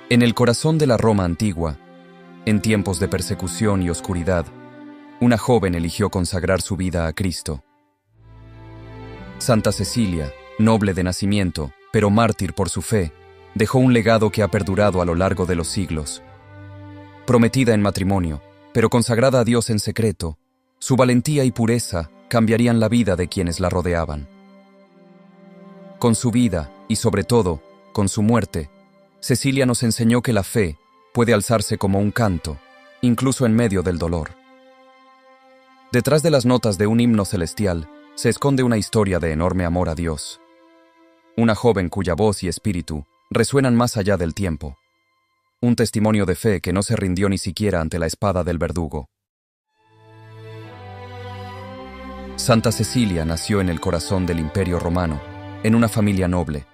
En el corazón de la Roma antigua, en tiempos de persecución y oscuridad, una joven eligió consagrar su vida a Cristo. Santa Cecilia, noble de nacimiento, pero mártir por su fe, dejó un legado que ha perdurado a lo largo de los siglos. Prometida en matrimonio, pero consagrada a Dios en secreto, su valentía y pureza cambiarían la vida de quienes la rodeaban. Con su vida, y sobre todo, con su muerte, Cecilia nos enseñó que la fe puede alzarse como un canto, incluso en medio del dolor. Detrás de las notas de un himno celestial se esconde una historia de enorme amor a Dios. Una joven cuya voz y espíritu resuenan más allá del tiempo. Un testimonio de fe que no se rindió ni siquiera ante la espada del verdugo. Santa Cecilia nació en el corazón del Imperio Romano, en una familia noble,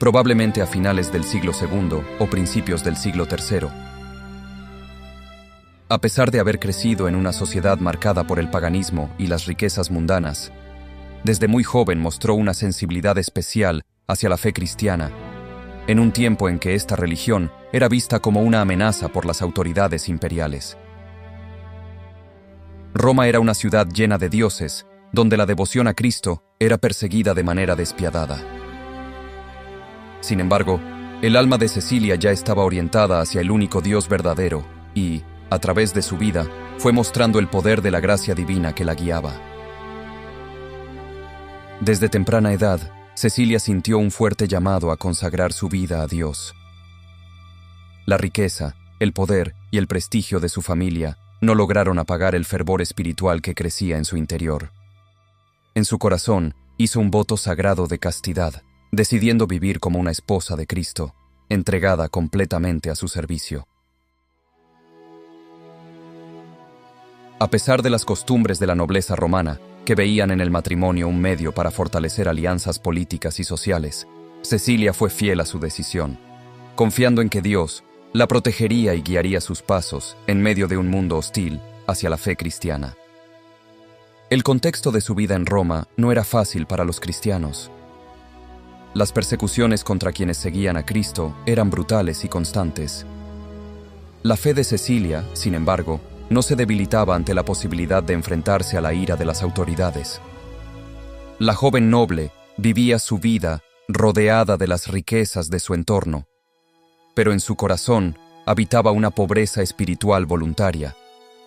probablemente a finales del siglo II o principios del siglo III. A pesar de haber crecido en una sociedad marcada por el paganismo y las riquezas mundanas, desde muy joven mostró una sensibilidad especial hacia la fe cristiana, en un tiempo en que esta religión era vista como una amenaza por las autoridades imperiales. Roma era una ciudad llena de dioses, donde la devoción a Cristo era perseguida de manera despiadada. Sin embargo, el alma de Cecilia ya estaba orientada hacia el único Dios verdadero y, a través de su vida, fue mostrando el poder de la gracia divina que la guiaba. Desde temprana edad, Cecilia sintió un fuerte llamado a consagrar su vida a Dios. La riqueza, el poder y el prestigio de su familia no lograron apagar el fervor espiritual que crecía en su interior. En su corazón, hizo un voto sagrado de castidad, decidiendo vivir como una esposa de Cristo, entregada completamente a su servicio. A pesar de las costumbres de la nobleza romana, que veían en el matrimonio un medio para fortalecer alianzas políticas y sociales, Cecilia fue fiel a su decisión, confiando en que Dios la protegería y guiaría sus pasos en medio de un mundo hostil hacia la fe cristiana. El contexto de su vida en Roma no era fácil para los cristianos. Las persecuciones contra quienes seguían a Cristo eran brutales y constantes. La fe de Cecilia, sin embargo, no se debilitaba ante la posibilidad de enfrentarse a la ira de las autoridades. La joven noble vivía su vida rodeada de las riquezas de su entorno, pero en su corazón habitaba una pobreza espiritual voluntaria,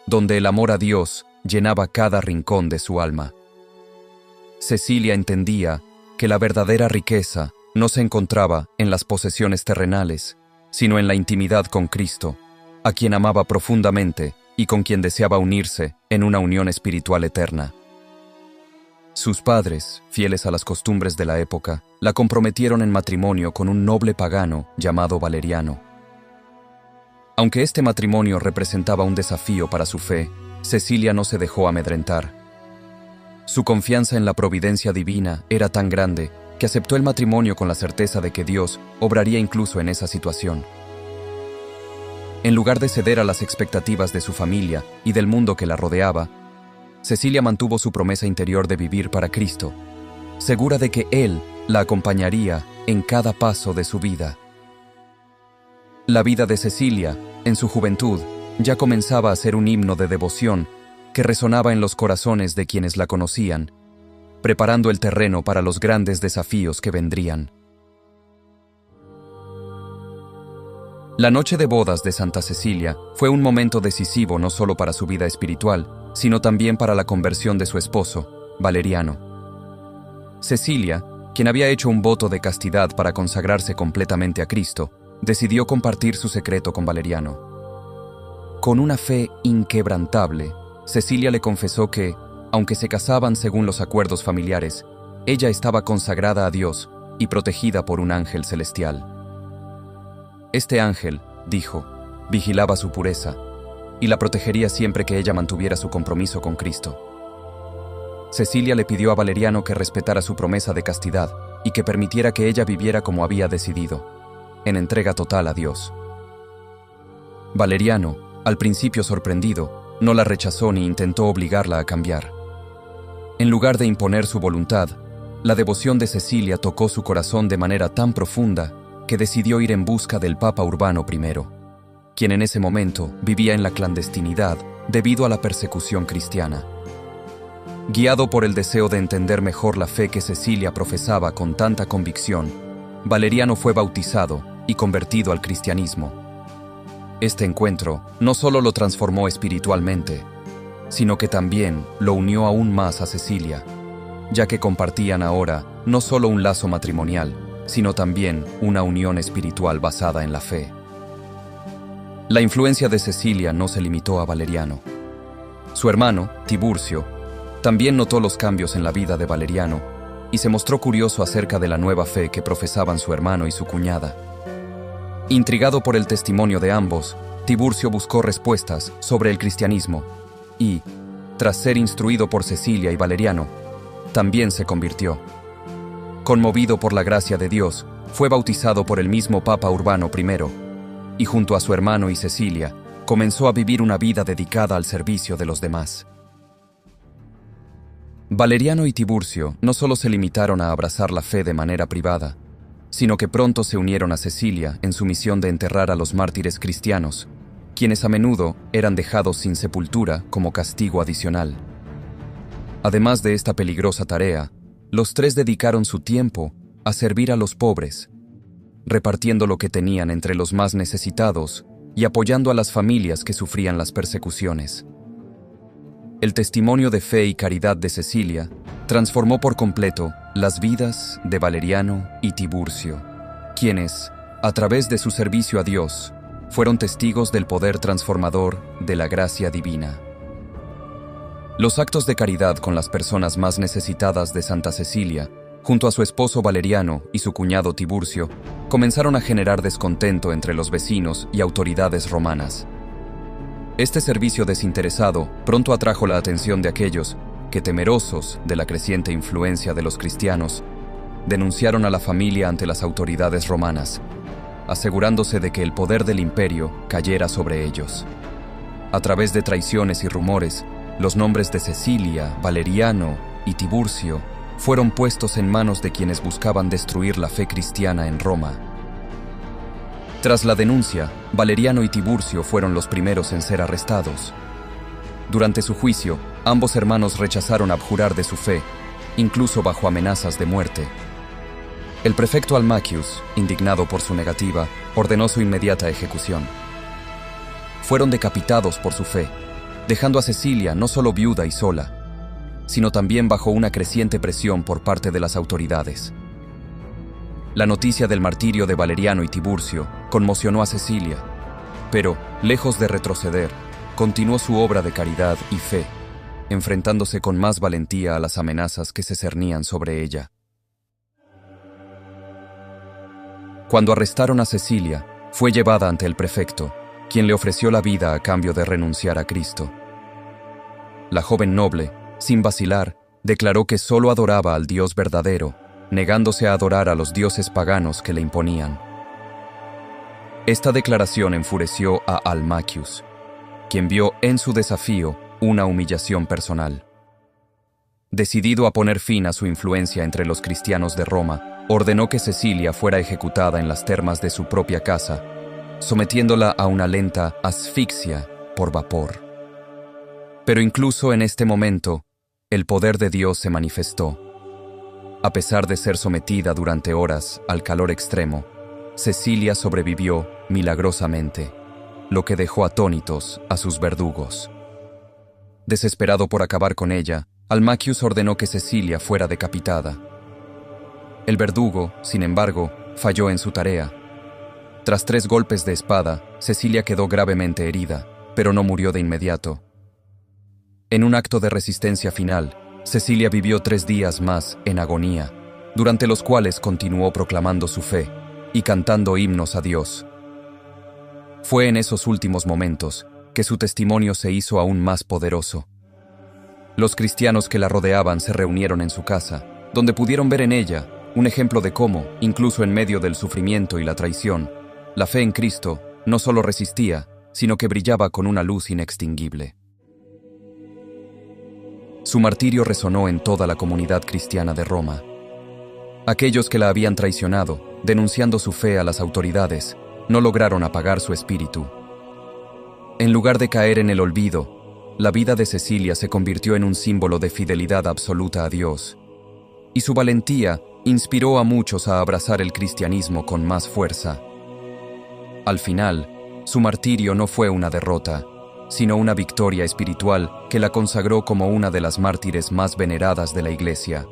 donde el amor a Dios llenaba cada rincón de su alma. Cecilia entendía que la verdadera riqueza no se encontraba en las posesiones terrenales, sino en la intimidad con Cristo, a quien amaba profundamente y con quien deseaba unirse en una unión espiritual eterna. Sus padres, fieles a las costumbres de la época, la comprometieron en matrimonio con un noble pagano llamado Valeriano. Aunque este matrimonio representaba un desafío para su fe, Cecilia no se dejó amedrentar. Su confianza en la providencia divina era tan grande que aceptó el matrimonio con la certeza de que Dios obraría incluso en esa situación. En lugar de ceder a las expectativas de su familia y del mundo que la rodeaba, Cecilia mantuvo su promesa interior de vivir para Cristo, segura de que Él la acompañaría en cada paso de su vida. La vida de Cecilia, en su juventud, ya comenzaba a ser un himno de devoción que resonaba en los corazones de quienes la conocían, preparando el terreno para los grandes desafíos que vendrían. La noche de bodas de Santa Cecilia fue un momento decisivo no solo para su vida espiritual, sino también para la conversión de su esposo, Valeriano. Cecilia, quien había hecho un voto de castidad para consagrarse completamente a Cristo, decidió compartir su secreto con Valeriano. Con una fe inquebrantable, Cecilia le confesó que, aunque se casaban según los acuerdos familiares, ella estaba consagrada a Dios y protegida por un ángel celestial. Este ángel, dijo, vigilaba su pureza y la protegería siempre que ella mantuviera su compromiso con Cristo. Cecilia le pidió a Valeriano que respetara su promesa de castidad y que permitiera que ella viviera como había decidido, en entrega total a Dios. Valeriano, al principio sorprendido, no la rechazó ni intentó obligarla a cambiar. En lugar de imponer su voluntad, la devoción de Cecilia tocó su corazón de manera tan profunda que decidió ir en busca del Papa Urbano I, quien en ese momento vivía en la clandestinidad debido a la persecución cristiana. Guiado por el deseo de entender mejor la fe que Cecilia profesaba con tanta convicción, Valeriano fue bautizado y convertido al cristianismo. Este encuentro no solo lo transformó espiritualmente, sino que también lo unió aún más a Cecilia, ya que compartían ahora no solo un lazo matrimonial, sino también una unión espiritual basada en la fe. La influencia de Cecilia no se limitó a Valeriano. Su hermano, Tiburcio, también notó los cambios en la vida de Valeriano y se mostró curioso acerca de la nueva fe que profesaban su hermano y su cuñada. Intrigado por el testimonio de ambos, Tiburcio buscó respuestas sobre el cristianismo y, tras ser instruido por Cecilia y Valeriano, también se convirtió. Conmovido por la gracia de Dios, fue bautizado por el mismo Papa Urbano I y junto a su hermano y Cecilia comenzó a vivir una vida dedicada al servicio de los demás. Valeriano y Tiburcio no solo se limitaron a abrazar la fe de manera privada, sino que pronto se unieron a Cecilia en su misión de enterrar a los mártires cristianos, quienes a menudo eran dejados sin sepultura como castigo adicional. Además de esta peligrosa tarea, los tres dedicaron su tiempo a servir a los pobres, repartiendo lo que tenían entre los más necesitados y apoyando a las familias que sufrían las persecuciones. El testimonio de fe y caridad de Cecilia transformó por completo las vidas de Valeriano y Tiburcio, quienes, a través de su servicio a Dios, fueron testigos del poder transformador de la gracia divina. Los actos de caridad con las personas más necesitadas de Santa Cecilia, junto a su esposo Valeriano y su cuñado Tiburcio, comenzaron a generar descontento entre los vecinos y autoridades romanas. Este servicio desinteresado pronto atrajo la atención de aquellos que, temerosos de la creciente influencia de los cristianos, denunciaron a la familia ante las autoridades romanas, asegurándose de que el poder del imperio cayera sobre ellos. A través de traiciones y rumores, los nombres de Cecilia, Valeriano y Tiburcio fueron puestos en manos de quienes buscaban destruir la fe cristiana en Roma. Tras la denuncia, Valeriano y Tiburcio fueron los primeros en ser arrestados. Durante su juicio, ambos hermanos rechazaron abjurar de su fe, incluso bajo amenazas de muerte. El prefecto Almachius, indignado por su negativa, ordenó su inmediata ejecución. Fueron decapitados por su fe, dejando a Cecilia no solo viuda y sola, sino también bajo una creciente presión por parte de las autoridades. La noticia del martirio de Valeriano y Tiburcio conmocionó a Cecilia, pero, lejos de retroceder, continuó su obra de caridad y fe, enfrentándose con más valentía a las amenazas que se cernían sobre ella. Cuando arrestaron a Cecilia, fue llevada ante el prefecto, quien le ofreció la vida a cambio de renunciar a Cristo. La joven noble, sin vacilar, declaró que solo adoraba al Dios verdadero, negándose a adorar a los dioses paganos que le imponían. Esta declaración enfureció a Almachius, quien vio en su desafío una humillación personal. Decidido a poner fin a su influencia entre los cristianos de Roma, ordenó que Cecilia fuera ejecutada en las termas de su propia casa, sometiéndola a una lenta asfixia por vapor. Pero incluso en este momento, el poder de Dios se manifestó. A pesar de ser sometida durante horas al calor extremo, Cecilia sobrevivió milagrosamente, lo que dejó atónitos a sus verdugos. Desesperado por acabar con ella, Almachius ordenó que Cecilia fuera decapitada. El verdugo, sin embargo, falló en su tarea. Tras 3 golpes de espada, Cecilia quedó gravemente herida, pero no murió de inmediato. En un acto de resistencia final, Cecilia vivió 3 días más en agonía, durante los cuales continuó proclamando su fe y cantando himnos a Dios. Fue en esos últimos momentos que su testimonio se hizo aún más poderoso. Los cristianos que la rodeaban se reunieron en su casa, donde pudieron ver en ella un ejemplo de cómo, incluso en medio del sufrimiento y la traición, la fe en Cristo no solo resistía, sino que brillaba con una luz inextinguible. Su martirio resonó en toda la comunidad cristiana de Roma. Aquellos que la habían traicionado denunciando su fe a las autoridades, no lograron apagar su espíritu. En lugar de caer en el olvido, la vida de Cecilia se convirtió en un símbolo de fidelidad absoluta a Dios, y su valentía inspiró a muchos a abrazar el cristianismo con más fuerza. Al final, su martirio no fue una derrota, sino una victoria espiritual que la consagró como una de las mártires más veneradas de la Iglesia.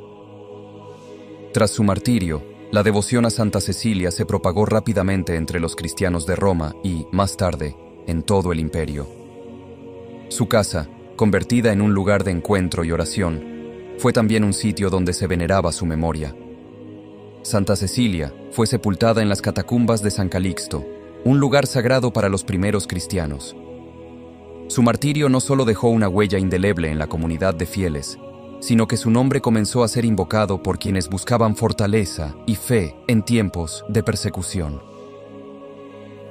Tras su martirio, la devoción a Santa Cecilia se propagó rápidamente entre los cristianos de Roma y, más tarde, en todo el imperio. Su casa, convertida en un lugar de encuentro y oración, fue también un sitio donde se veneraba su memoria. Santa Cecilia fue sepultada en las catacumbas de San Calixto, un lugar sagrado para los primeros cristianos. Su martirio no solo dejó una huella indeleble en la comunidad de fieles, sino que su nombre comenzó a ser invocado por quienes buscaban fortaleza y fe en tiempos de persecución.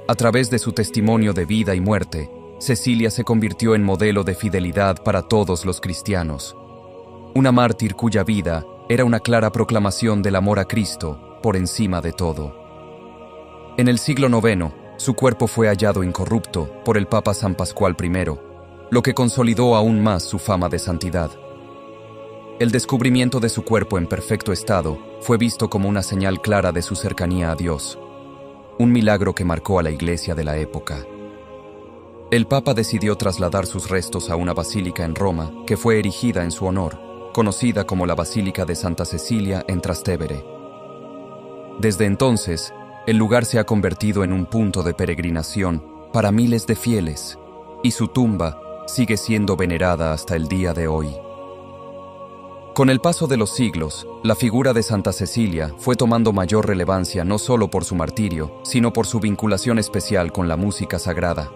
A través de su testimonio de vida y muerte, Cecilia se convirtió en modelo de fidelidad para todos los cristianos. Una mártir cuya vida era una clara proclamación del amor a Cristo por encima de todo. En el siglo IX, su cuerpo fue hallado incorrupto por el Papa San Pascual I, lo que consolidó aún más su fama de santidad. El descubrimiento de su cuerpo en perfecto estado fue visto como una señal clara de su cercanía a Dios, un milagro que marcó a la Iglesia de la época. El Papa decidió trasladar sus restos a una basílica en Roma que fue erigida en su honor, conocida como la Basílica de Santa Cecilia en Trastevere. Desde entonces, el lugar se ha convertido en un punto de peregrinación para miles de fieles, y su tumba sigue siendo venerada hasta el día de hoy. Con el paso de los siglos, la figura de Santa Cecilia fue tomando mayor relevancia no solo por su martirio, sino por su vinculación especial con la música sagrada.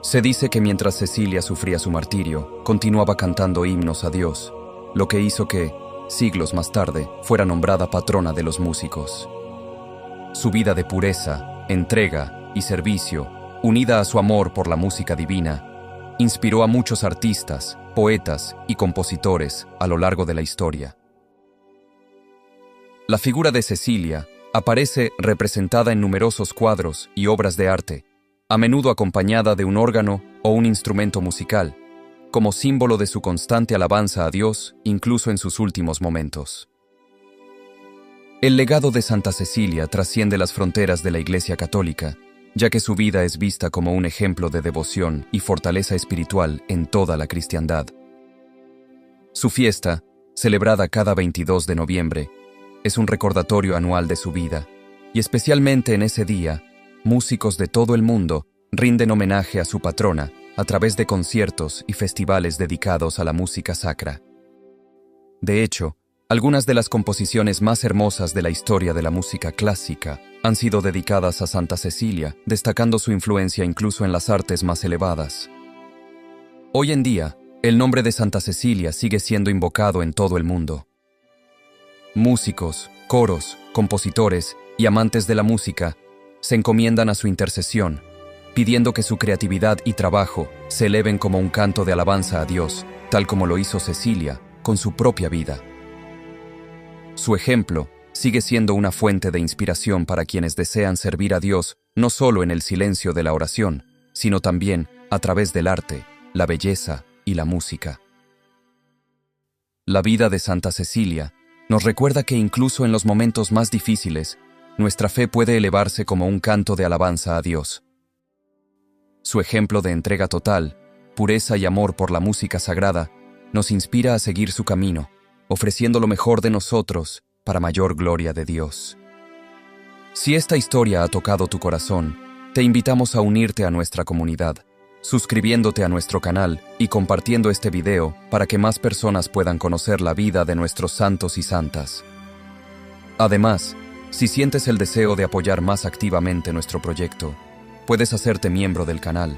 Se dice que mientras Cecilia sufría su martirio, continuaba cantando himnos a Dios, lo que hizo que, siglos más tarde, fuera nombrada patrona de los músicos. Su vida de pureza, entrega y servicio, unida a su amor por la música divina, inspiró a muchos artistas, poetas y compositores a lo largo de la historia. La figura de Cecilia aparece representada en numerosos cuadros y obras de arte, a menudo acompañada de un órgano o un instrumento musical, como símbolo de su constante alabanza a Dios, incluso en sus últimos momentos. El legado de Santa Cecilia trasciende las fronteras de la Iglesia Católica, ya que su vida es vista como un ejemplo de devoción y fortaleza espiritual en toda la cristiandad. Su fiesta, celebrada cada 22 de noviembre, es un recordatorio anual de su vida, y especialmente en ese día, músicos de todo el mundo rinden homenaje a su patrona a través de conciertos y festivales dedicados a la música sacra. De hecho, algunas de las composiciones más hermosas de la historia de la música clásica han sido dedicadas a Santa Cecilia, destacando su influencia incluso en las artes más elevadas. Hoy en día, el nombre de Santa Cecilia sigue siendo invocado en todo el mundo. Músicos, coros, compositores y amantes de la música se encomiendan a su intercesión, pidiendo que su creatividad y trabajo se eleven como un canto de alabanza a Dios, tal como lo hizo Cecilia con su propia vida. Su ejemplo sigue siendo una fuente de inspiración para quienes desean servir a Dios no solo en el silencio de la oración, sino también a través del arte, la belleza y la música. La vida de Santa Cecilia nos recuerda que incluso en los momentos más difíciles, nuestra fe puede elevarse como un canto de alabanza a Dios. Su ejemplo de entrega total, pureza y amor por la música sagrada nos inspira a seguir su camino, ofreciendo lo mejor de nosotros para mayor gloria de Dios. Si esta historia ha tocado tu corazón, te invitamos a unirte a nuestra comunidad, suscribiéndote a nuestro canal y compartiendo este video para que más personas puedan conocer la vida de nuestros santos y santas. Además, si sientes el deseo de apoyar más activamente nuestro proyecto, puedes hacerte miembro del canal.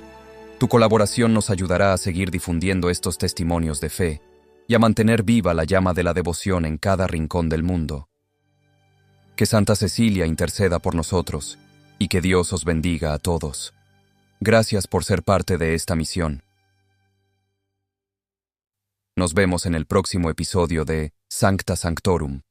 Tu colaboración nos ayudará a seguir difundiendo estos testimonios de fe y a mantener viva la llama de la devoción en cada rincón del mundo. Que Santa Cecilia interceda por nosotros y que Dios os bendiga a todos. Gracias por ser parte de esta misión. Nos vemos en el próximo episodio de Sancta Sanctorum.